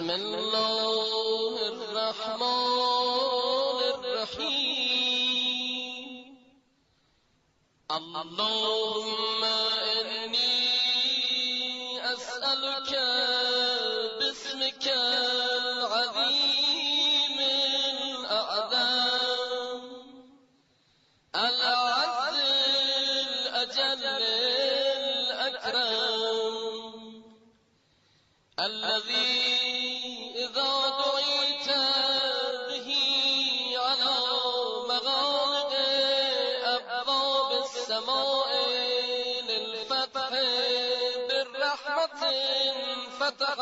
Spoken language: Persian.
بسم الله الرحمن الرحیم. اللهم انی اسألك باسمك العظیم الاعظم العز الاجل الاکرم الذي إذا دعيت به على مغالق أبواب السماء للفتح بالرحمة فتحت